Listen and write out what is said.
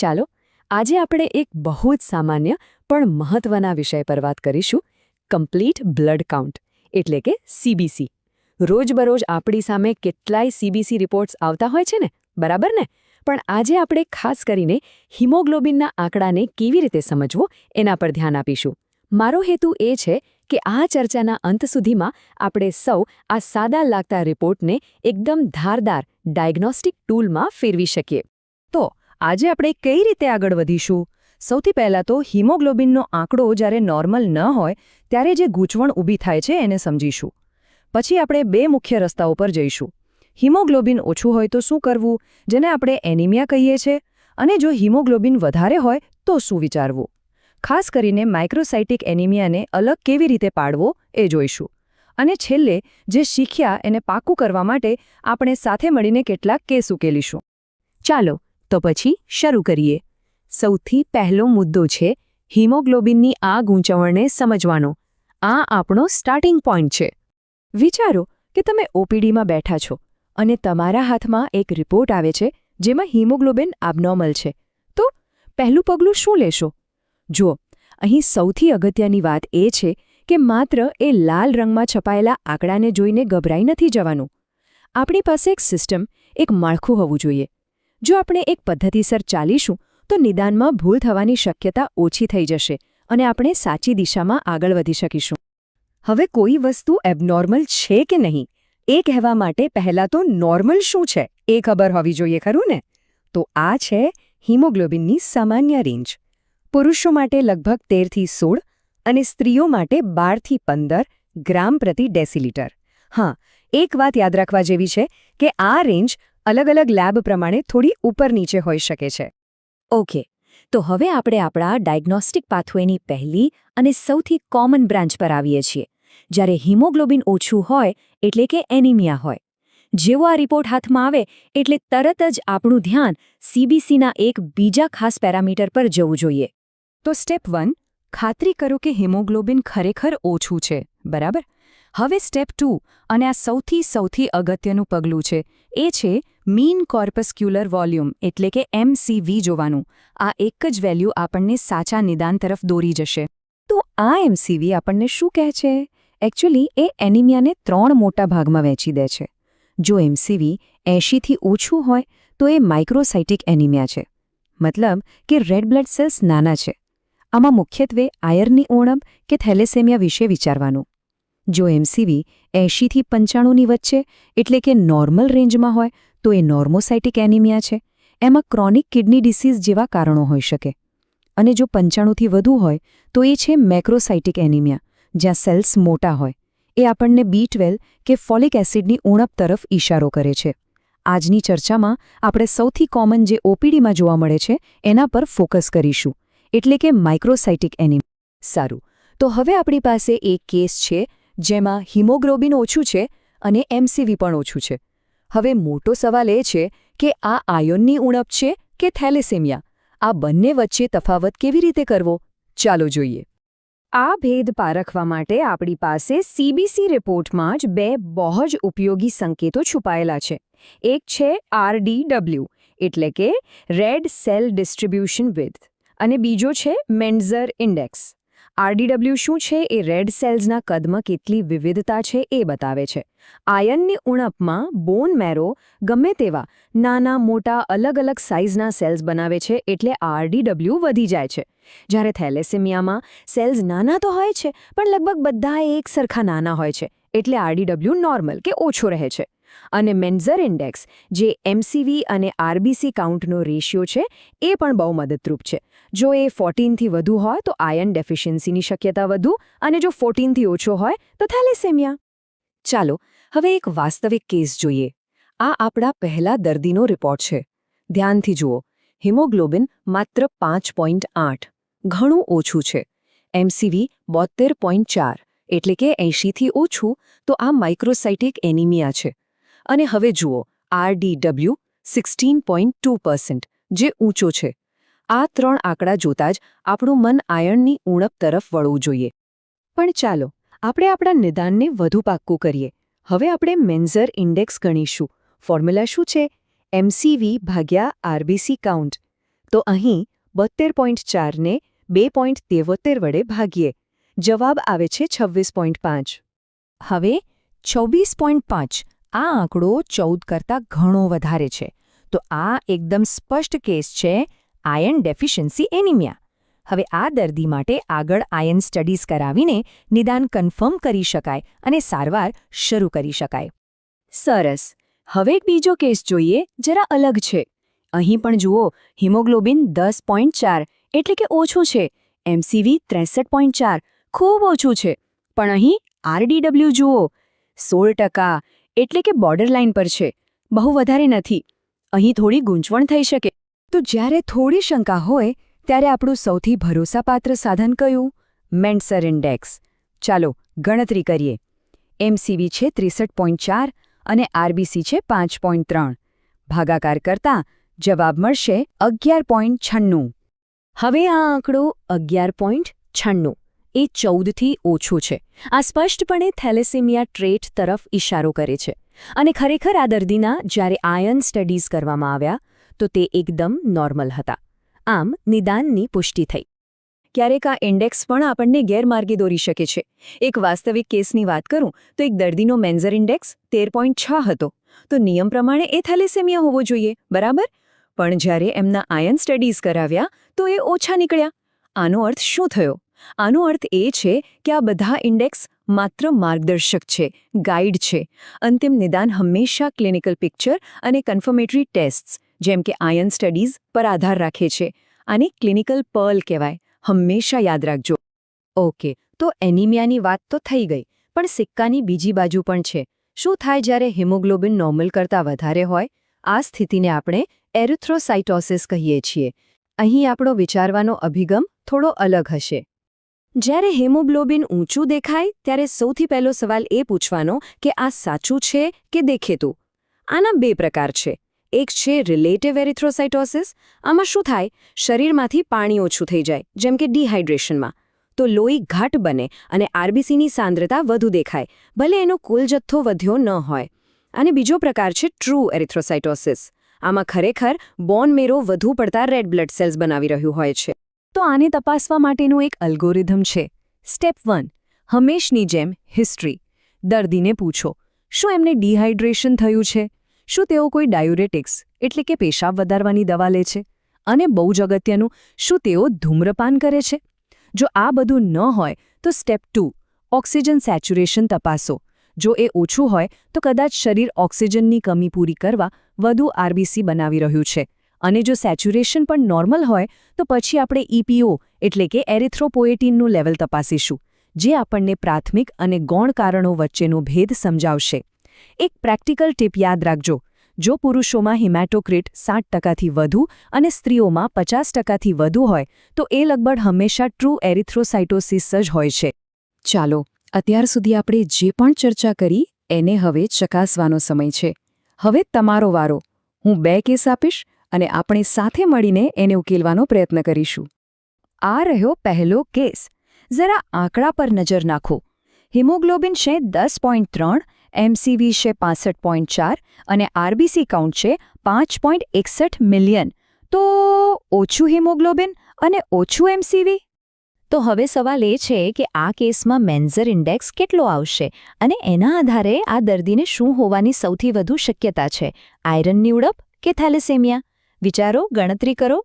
ચાલો આજે આપણે એક બહુ જ સામાન્ય પણ મહત્વના વિષય પર વાત કરીશું કમ્પ્લીટ બ્લડ કાઉન્ટ એટલે કે સીબીસી. રોજબરોજ આપણી સામે કેટલાય સીબીસી રિપોર્ટ્સ આવતા હોય છે ને, બરાબર ને? પણ આજે આપણે ખાસ કરીને હિમોગ્લોબિનના આંકડાને કેવી રીતે સમજવો એના પર ધ્યાન આપીશું. મારો હેતુ એ છે કે આ ચર્ચાના અંત સુધીમાં આપણે સૌ આ સાદા લાગતા રિપોર્ટને એકદમ ધારદાર ડાયગ્નોસ્ટિક ટૂલમાં ફેરવી શકીએ. તો આજે આપણે કઈ રીતે આગળ વધીશું? સૌથી પહેલાં તો હિમોગ્લોબિનનો આંકડો જ્યારે નોર્મલ ન હોય ત્યારે જે ગૂંચવણ ઊભી થાય છે એને સમજીશું. પછી આપણે બે મુખ્ય રસ્તાઓ પર જઈશું. હિમોગ્લોબિન ઓછું હોય તો શું કરવું, જેને આપણે એનિમિયા કહીએ છીએ, અને જો હિમોગ્લોબિન વધારે હોય તો શું વિચારવું. ખાસ કરીને માઇક્રોસાઇટિક એનિમિયાને અલગ કેવી રીતે પાડવો એ જોઈશું. અને છેલ્લે જે શીખ્યા એને પાકું કરવા માટે આપણે સાથે મળીને કેટલાક કેસ ઉકેલીશું. ચાલો તો પછી શરૂ કરીએ. સૌથી પહેલો મુદ્દો છે હિમોગ્લોબિનની આ ગૂંચવણને સમજવાનો. આ આપણો સ્ટાર્ટિંગ પોઈન્ટ છે. વિચારો કે તમે ઓપીડીમાં બેઠા છો અને તમારા હાથમાં એક રિપોર્ટ આવે છે જેમાં હિમોગ્લોબિન એબનોર્મલ છે. તો પહેલું પગલું શું લેશો? જુઓ, અહીં સૌથી અગત્યની વાત એ છે કે માત્ર એ લાલ રંગમાં છપાયેલા આંકડાને જોઈને ગભરાઈ નથી જવાનું. આપણી પાસે એક સિસ્ટમ, એક માળખું હોવું જોઈએ. જો આપણે એક પદ્ધતિસર ચાલીશું તો નિદાનમાં ભૂલ થવાની શક્યતા ઓછી થઈ જશે અને આપણે સાચી દિશામાં આગળ વધી શકીશું. હવે કોઈ વસ્તુ એબનોર્મલ છે કે નહીં એ કહેવા માટે પહેલાં તો નોર્મલ શું છે એ ખબર હોવી જોઈએ, ખરું ને? તો આ છે હિમોગ્લોબિનની સામાન્ય રેન્જ. પુરુષો માટે લગભગ 13 થી 16 અને સ્ત્રીઓ માટે 12 થી 15 ગ્રામ પ્રતિ ડેસીલીટર. હા, એક વાત યાદ રાખવા જેવી છે કે આ રેન્જ અલગ અલગ લેબ પ્રમાણે થોડી ઉપર નીચે હોઈ શકે છે. ઓકે, તો હવે આપણે આપણા ડાયગ્નોસ્ટિક પાથવેની પહેલી અને સૌથી કોમન બ્રાન્ચ પર આવીએ છીએ. જ્યારે હિમોગ્લોબિન ઓછું હોય એટલે કે એનિમિયા હોય. જેવો આ રિપોર્ટ હાથમાં આવે એટલે તરત જ આપણું ધ્યાન સીબીસીના એક બીજા ખાસ પેરામીટર પર જવું જોઈએ. તો સ્ટેપ 1, ખાતરી કરો કે હિમોગ્લોબિન ખરેખર ઓછું છે, બરાબર? હવે સ્ટેપ 2 અને આ સૌથી અગત્યનું પગલું છે, એ છે મીન કોર્પસ્ક્યુલર વોલ્યુમ એટલે કે MCV જોવાનું. આ એક જ વેલ્યુ આપણને સાચા નિદાન તરફ દોરી જશે. તો આ MCV આપણને શું કહે છે? એકચ્યુઅલી એ એનિમિયાને 3 મોટા ભાગમાં વહેંચી દે છે. જો MCV 80 થી ઓછું હોય તો એ માઇક્રોસાઇટિક એનિમિયા છે, મતલબ કે રેડ બ્લડ સેલ્સ નાના છે. આમાં મુખ્યત્વે આયર્નની ઉણપ કે થેલેસેમિયા વિશે વિચારવાનું. જો MCV 80 થી 95 ની વચ્ચે એટલે કે નોર્મલ રેન્જમાં હોય તો એ નોર્મોસાઇટિક એનિમિયા છે. એમાં ક્રોનિક કિડની ડિસીઝ જેવા કારણો હોઈ શકે. અને જો 95 થી વધુ હોય તો એ છે મેક્રોસાઇટિક એનિમિયા, જ્યાં સેલ્સ મોટા હોય. એ આપણને B12 કે ફોલિક એસિડની ઉણપ તરફ ઇશારો કરે છે. આજની ચર્ચામાં આપણે સૌથી કોમન જે ઓપીડીમાં જોવા મળે છે એના પર ફોકસ કરીશું, એટલે કે માઇક્રોસાઇટિક એનિમિયા. સારું, તો હવે આપણી પાસે એક કેસ છે જેમાં હિમોગ્લોબિન ઓછું છે અને MCV પણ ઓછું છે. હવે મોટો સવાલ એ છે કે આ આયર્નની ઉણપ છે કે થેલેસેમિયા? આ બંને વચ્ચે તફાવત કેવી રીતે કરવો? ચાલો જોઈએ. આ ભેદ પારખવા માટે આપણી પાસે સીબીસી રિપોર્ટમાં જ બે બહુ જ ઉપયોગી સંકેતો છુપાયેલા છે. એક છે RDW એટલે કે રેડ સેલ ડિસ્ટ્રીબ્યુશન વિડ્થ અને બીજો છે મેન્ઝર ઇન્ડેક્સ. RDW શું છે? એ રેડ સેલ્સના કદમાં કેટલી વિવિધતા છે એ બતાવે છે. આયર્નની ઉણપમાં બોન મેરો ગમે તેવા નાના મોટા અલગ અલગ સાઇઝના સેલ્સ બનાવે છે એટલે RDW વધી જાય છે. જ્યારે થેલેસેમિયામાં સેલ્સ નાના તો હોય છે પણ લગભગ બધા એક સરખા નાના હોય છે એટલે RDW નોર્મલ કે ઓછો રહે છે. અને મેન્ઝર ઇન્ડેક્સ જે MCV અને RBC કાઉન્ટનો રેશિયો છે એ પણ બહુ મદદરૂપ છે. જો એ 14 થી વધુ હોય તો આયર્ન ડેફિશિયન્સીની શક્યતા વધુ અને જો 14 થી ઓછો હોય તો થેલેસેમિયા. ચાલો હવે એક વાસ્તવિક કેસ જોઈએ. આ આપણા પહેલા દર્દીનો રિપોર્ટ છે. ધ્યાનથી જુઓ, હિમોગ્લોબિન માત્ર 5.8, ઘણું ઓછું છે. MCV 72.4 એટલે કે 80 થી ઓછું, તો આ માઇક્રોસાઇટિક એનિમિયા છે. અને હવે જુઓ, RDW 16.2%, જે ઊંચો છે. આ 3 આંકડા જોતાં જ આપણું મન આયર્નની ઉણપ તરફ વળવું જોઈએ. પણ ચાલો આપણે આપણા નિદાનને વધુ પાક્કું કરીએ. હવે આપણે મેન્ઝર ઇન્ડેક્સ ગણીશું. ફોર્મ્યુલા શું છે? MCV ભાગ્યા RBC કાઉન્ટ. તો અહીં 72.4 ને 2.73 વડે ભાગીએ. જવાબ આવે છે 26.5. હવે 24.5 આ આંકડો 14 કરતાં ઘણો વધારે છે. તો આ એકદમ સ્પષ્ટ કેસ છે આયર્ન ડેફિશિયન્સી એનિમિયા. હવે આ દર્દી માટે આગળ આયર્ન સ્ટડીઝ કરાવીને નિદાન કન્ફર્મ કરી શકાય અને સારવાર શરૂ કરી શકાય. સરસ. હવે એક બીજો કેસ જોઈએ, જરા અલગ છે. અહીં પણ જુઓ, હિમોગ્લોબિન 10.4 એટલે કે ઓછું છે. એમસીવી 63.4 ખૂબ ઓછું છે. પણ અહીં આરડીડબલ્યુ જુઓ, 16% એટલે કે બોર્ડરલાઇન પર છે. બહુ વધારે નથી. અહીં થોડી ગૂંચવણ થઈ શકે. તો જ્યારે થોડી શંકા હોય ત્યારે આપણું સૌથી ભરોસાપાત્ર સાધન કયું? મેન્સર ઇન્ડેક્સ. ચાલો ગણતરી કરીએ. એમસીવી છે 63.4 અને આરબીસી છે 5.3. ભાગાકાર કરતાં જવાબ મળશે 11.96. હવે આ આંકડો 11.96 એ 14થી ઓછું છે. આ સ્પષ્ટપણે થેલેસેમિયા ટ્રેટ તરફ ઇશારો કરે છે. અને ખરેખર આ દર્દીના જ્યારે આયર્ન સ્ટડીઝ કરવામાં આવ્યા તો તે એકદમ નોર્મલ હતા. આમ નિદાનની પુષ્ટિ થઈ. ક્યારેક આ ઇન્ડેક્સ પણ આપણને ગેરમાર્ગે દોરી શકે છે. એક વાસ્તવિક કેસની વાત કરું તો એક દર્દીનો મેન્ઝર ઇન્ડેક્સ 13.6 હતો. તો નિયમ પ્રમાણે એ થેલેસેમિયા હોવો જોઈએ, બરાબર? પણ જ્યારે એમના આયર્ન સ્ટડીઝ કરાવ્યા તો એ ઓછા નીકળ્યા. આનો અર્થ શું થયો? આનો અર્થ એ છે કે આ બધા ઇન્ડેક્સ માત્ર માર્ગદર્શક છે, ગાઈડ છે. અંતિમ નિદાન હંમેશા ક્લિનિકલ પિક્ચર અને કન્ફર્મેટરી ટેસ્ટ્સ જેમ કે આયર્ન સ્ટડીઝ પર આધાર રાખે છે. આને ક્લિનિકલ પર્લ કહેવાય. હંમેશા યાદ રાખજો. ઓકે, તો એનિમિયાની વાત તો થઈ ગઈ, પણ સિક્કાની બીજી બાજુ પણ છે. શું થાય જ્યારે હિમોગ્લોબિન નોર્મલ કરતાં વધારે હોય? આ સ્થિતિને આપણે એરિથ્રોસાઇટોસિસ કહીએ છીએ. અહીં આપણો વિચારવાનો અભિગમ થોડો અલગ હશે. જ્યારે હિમોગ્લોબિન ઊંચું દેખાય ત્યારે સૌથી પહેલો સવાલ એ પૂછવાનો કે આ સાચું છે કે દેખેતું. આના બે પ્રકાર છે. એક છે રિલેટિવ એરિથ્રોસાઇટોસિસ. આમાં શું થાય? શરીરમાંથી પાણી ઓછું થઈ જાય, જેમ કે ડિહાઇડ્રેશનમાં. તો લોહી ઘાટ બને અને આરબીસીની સાંદ્રતા વધુ દેખાય, ભલે એનો કુલ જથ્થો વધ્યો ન હોય. અને બીજો પ્રકાર છે ટ્રુ એરિથ્રોસાઇટોસિસ. આમાં ખરેખર બોન મેરો વધુ પડતા રેડ બ્લડ સેલ્સ બનાવી રહ્યું હોય છે. તો આને તપાસવા માટેનું એક અલ્ગોરિધમ છે. સ્ટેપ 1. હંમેશની જેમ હિસ્ટ્રી. દર્દીને પૂછો, શું એમને ડિહાઇડ્રેશન થયું છે? શું તેઓ કોઈ ડાયુરેટિક્સ એટલે કે પેશાબ વધારવાની દવા લે છે? અને બહુ જ અગત્યનું, શું તેઓ ધૂમ્રપાન કરે છે? જો આ બધું ન હોય તો સ્ટેપ 2. ઓક્સિજન સેચ્યુરેશન તપાસો. જો એ ઓછું હોય તો કદાચ શરીર ઓક્સિજનની કમી પૂરી કરવા વધુ આરબીસી બનાવી રહ્યું છે. અને જો સેચ્યુરેશન પણ નોર્મલ હોય તો પછી આપણે ઇપીઓ એટલે કે એરિથ્રોપોએટિનનું લેવલ તપાસીશું, જે આપણને પ્રાથમિક અને ગૌણ કારણો વચ્ચેનો ભેદ સમજાવશે. એક પ્રેક્ટિકલ ટીપ યાદ રાખજો. જો પુરુષોમાં હિમેટોક્રિટ 60%થી વધુ અને સ્ત્રીઓમાં 50%થી વધુ હોય તો એ લગભગ હંમેશા ટ્રુ એરિથ્રોસાઇટોસિસ જ હોય છે. ચાલો, અત્યાર સુધી આપણે જે પણ ચર્ચા કરી એને હવે ચકાસવાનો સમય છે. હવે તમારો વારો. હું 2 કેસ આપીશ અને આપણે સાથે મળીને એને ઉકેલવાનો પ્રયત્ન કરીશું. આ રહ્યો પહેલો કેસ. જરા આંકડા પર નજર નાખો. હિમોગ્લોબિન છે 10.3, એમસીવી છે 65.4 અને આરબીસી કાઉન્ટ છે 5.61 મિલિયન. તો ઓછું હિમોગ્લોબિન અને ઓછું એમસીવી? તો હવે સવાલ એ છે કે આ કેસમાં મેન્ઝર ઇન્ડેક્સ કેટલો આવશે અને એના આધારે આ દર્દીને શું હોવાની સૌથી વધુ શક્યતા છે? આયરનની ઉણપ કે થેલેસેમિયા? વિચારો, ગણતરી કરો.